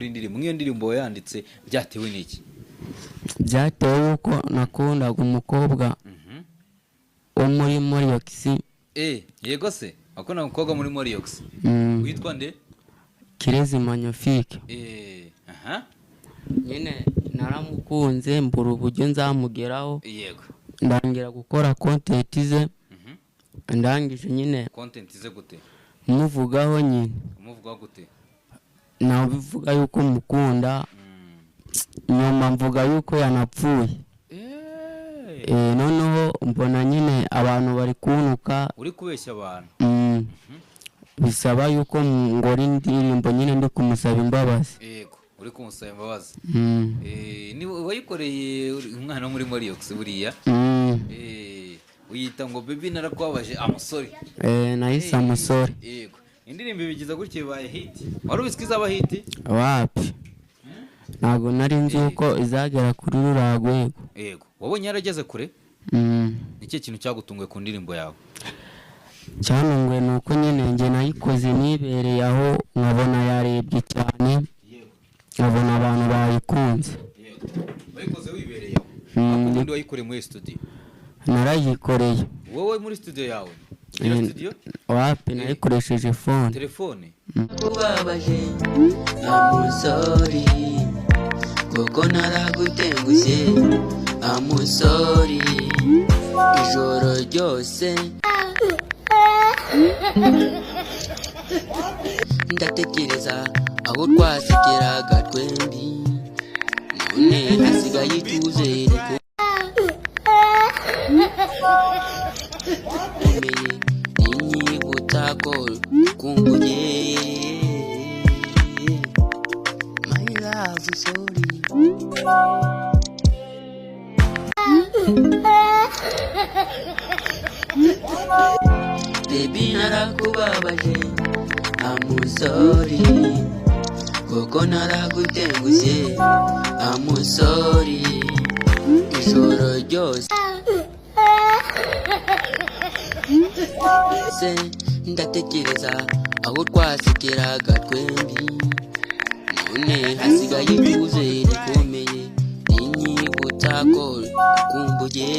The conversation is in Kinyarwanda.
indirimbo nk'iyo ndirimbo yanditse byatewe n'iki? Byatewe uko nakundaga umukobwa wo muri Moriox. Yego se akona umukobwa muri Moriox witwa nde? Kirezi Magnifique. Nyine naramukunze mbura uburyo nzamugeraho. Yego. Ndangira gukora content ze. Ndangije nyine content ze gute? Muvugaho nyine. Muvugaho gute? Nabivuga yuko mukunda. Nyuma mvuga yuko yanapfuye. Noneho mbona nyine abantu bari kunuka. Uri kubeshya abantu. Bisaba yuko ngora indirimbo nyine ndi kumusaba imbabazi. Yego, uri kumusaba imbabazi. Ni wayikoreye umwana muri Moriox buriya. Uyita ngo baby narakwabaje amusori. Nahise amusori. Yego. Indirimbo bigiza gutye baye hit. Wari ubisikiza aba hit? Wapi. Ntago nari nzi uko izagera kuri ruragwego. Yego. Wabonye yarageze kure? Iki kintu cyagutunguye ku ndirimbo yawe? Cyanungwe nuko nyine nge nayikoze nibereye aho nkabona yarebye cyane. Nkabona abantu bayikunze. Bayikoze wibereye aho? Akundi wayikoreye muri studio? Narayikoreye. Wowe muri studio yawe? Gira studio? Wapi nayikoresheje phone. Telefone? Kubabaje amusori koko naragutengushye amusori ijoro ryose ndatekereza aho twasekeraga twembi none hasigaye icyizere komeye inyibutsa ko kumbuye my love sorry baby narakubabaje amusori koko naragutengushye amusori ijoro ryose ndatekereza aho twasekeraga twembi none hasigaye icyizere komeye inyibutsa ko kumbuye